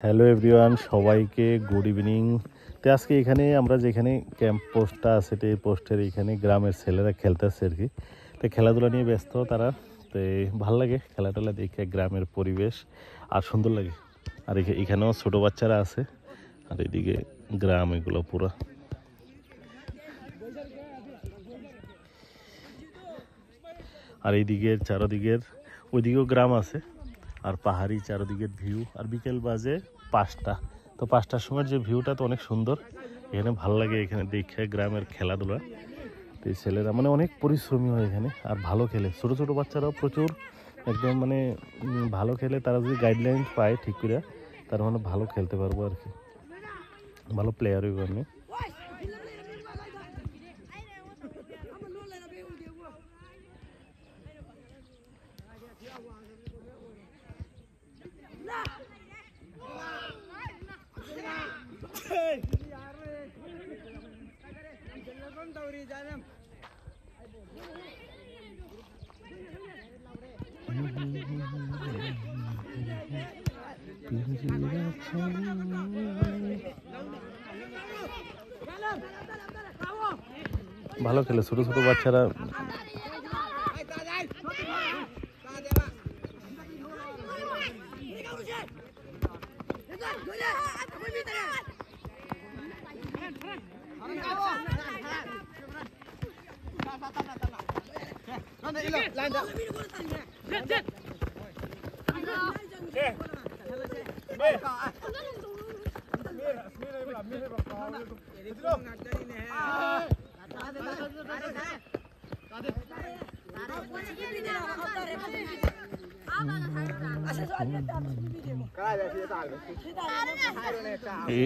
Hello everyone, সবাইকে good evening. তো আজকে এখানে আমরা যেখানে ক্যাম্প পোস্টটা আছে, তো এই পোস্টের এখানে গ্রামের ছেলেরা খেলতেছে আর কি। তো খেলাধুলা নিয়ে ব্যস্ত তারা। তো ভাল লাগে খেলাধুলা দেখে, গ্রামের পরিবেশ আর সুন্দর লাগে। আর এখানেও ছোটো বাচ্চারা আছে, আর এদিকে গ্রাম এগুলো পুরো। আর এইদিকের চারোদিকের ওইদিকেও গ্রাম আছে, আর পাহাড়ি চারোদিকের ভিউ। আর বিকেল বাজে 5টা, তো 5টার সময় যে ভিউটা তো অনেক সুন্দর। এখানে ভাল লাগে এখানে দেখে গ্রামের খেলাধুলা। তো এই ছেলেরা মানে অনেক পরিশ্রমী হয় এখানে, আর ভালো খেলে। ছোটো ছোটো বাচ্চারাও প্রচুর একদম মানে ভালো খেলে। তারা যদি গাইডলাইন পায় ঠিক করে, তার মানে ভালো খেলতে পারবো আর কি, ভালো প্লেয়ার হইব আমি। ভালো খেলে ছোটো ছোটো বাচ্চারা।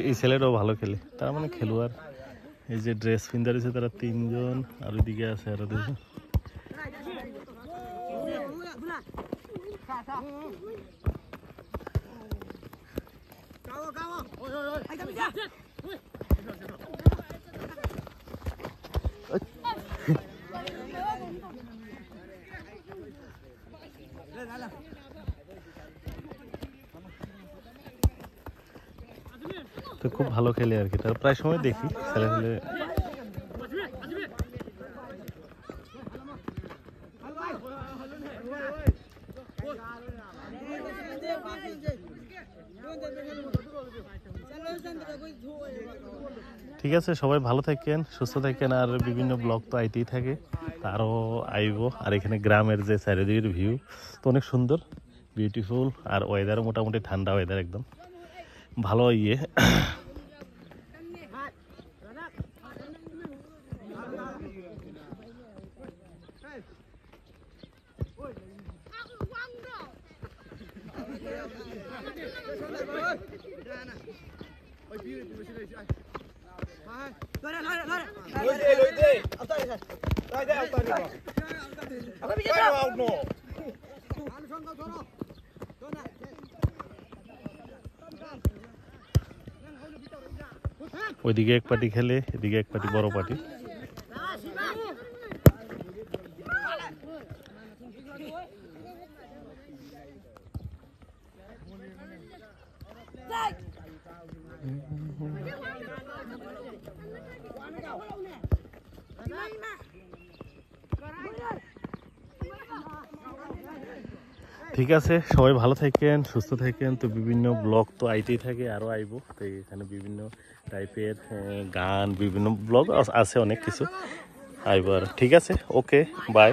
এই ছেলেটাও ভালো খেলে, তারা মানে খেলোয়াড়। এই যে ড্রেস পিন্ধা রয়েছে তারা 3জন, আর ওইদিকে আছে আরো 2জন। তো খুব ভালো খেলে আর কি, তার প্রায় সময় দেখি খেলে খেলে। ঠিক আছে, সবাই ভালো থাকেন, সুস্থ থাকেন। আর বিভিন্ন ব্লগ তো আইতেই থাকে, আরও আইব। আর এখানে গ্রামের যে চারিদিকের ভিউ তো অনেক সুন্দর, বিউটিফুল। আর ওয়েদারও মোটামুটি ঠান্ডা ওয়েদার, একদম ভালো ইয়ে। ওইদিকে এক পার্টি খেলে, এদিকে এক পার্টি, বড় পার্টি। ঠিক আছে, সবাই ভালো থাকেন, সুস্থ থাকেন। তো বিভিন্ন ব্লগ তো আইতেই থাকে, আরও আইব। তো এখানে বিভিন্ন টাইপের গান, বিভিন্ন ব্লগ আছে, অনেক কিছু আইব। আর ঠিক আছে, ওকে, বাই।